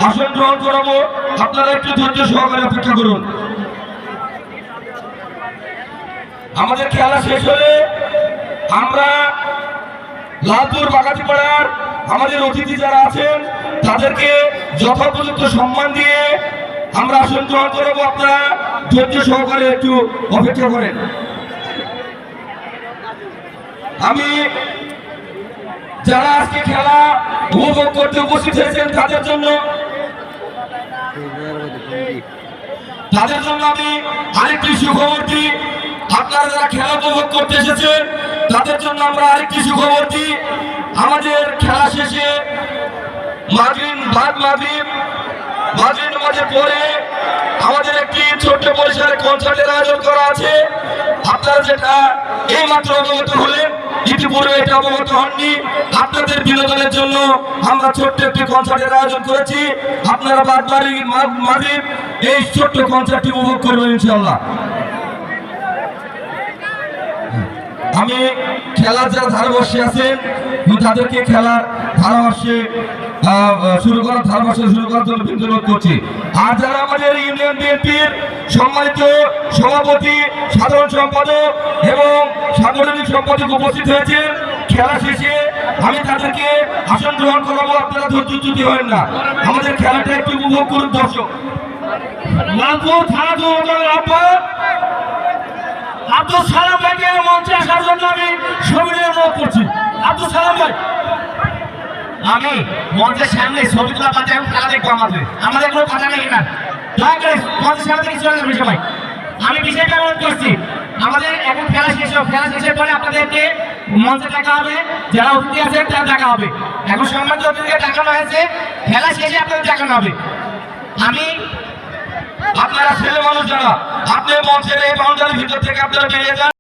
আসন গ্রহণ করাবো, আপনারা একটু ধৈর্য সহকারে অপেক্ষা করুন। আমাদের খেলা শেষ হলে আমরা লালপুর বাগাতিপাড়ার আমাদের অতিথি যারা আছেন তাদেরকে যথাপযুক্ত সম্মান দিয়ে আমরা আসন গ্রহণ করাবো। আপনারা ধৈর্য সহকারে একটু অপেক্ষা করেন। আমি যারা আজকে খেলা উপভোগ করতে উপস্থিত হয়েছেন তাদের জন্য আমি আরেকটি সুখবর দিই। আপনারা যারা খেলা উপভোগ করতে এসেছেন তাদের জন্য আমরা আরেকটি সুখবর দিই। আমাদের খেলা শেষে মাগরিব নামাজের পরে আমাদের একটি ছোট্ট পরিসরে কনসার্টের আয়োজন করা আছে। আপনারা যেটা এই মাত্র অবগত হলেন, ইতিপূর্বে এটা অবগত হননি, আপনাদের বিনোদনের জন্য আমরা ছোট্ট একটি কনসার্টের আয়োজন করেছি। আপনারা মাগরিব এই ছোট্ট কনসার্টটি উপভোগ করবেন ইনশাআল্লাহ। আমি খেলার যারা ধারাভাষ্যে আছেন তাদেরকে খেলার ধারাভাষ্যে শুরু করার জন্য অনুরোধ করছি। আর যারা আমাদের ইউনিয়ন বিএনপির সম্মানিত সভাপতি, সাধারণ সম্পাদক এবং সাংগঠনিক সম্পাদক উপস্থিত হয়েছেন, খেলা শেষে আমি তাদেরকে আসন গ্রহণ করাবো। আপনারা ধৈর্যচ্যুতি হবেন না, আমাদের খেলাটা একটু উপভোগ করুন। দর্শক লালপুর থানা আব্দুল সালাম ভাইকে মঞ্চে আসার জন্য আমি সবিনয় অনুরোধ করছি। আব্দুল সালাম ভাই, আমি মঞ্চের সামনে ছবি তোলা পাতে খেলা দেখবো। আমাদের কোনো কথা নেই না, দয়া করে মঞ্চের সামনে থেকে চলে যাবে সবাই। আমি বিষয়টা অনুরোধ করছি, আমাদের এখন খেলা শেষ হোক, খেলা শেষের পরে আপনাদেরকে মঞ্চে দেখা হবে, যারা অতিথি আছেন তারা দেখা হবে। এখন সম্মানিত অতিথিকে দেখানো হয়েছে, খেলা শেষে আপনাদের দেখানো হবে। আপনারা ছেলে মানুষ যারা, আপনি মঞ্চের এই বাউন্ডারির ভিতর থেকে আপনারা বেরিয়ে যান।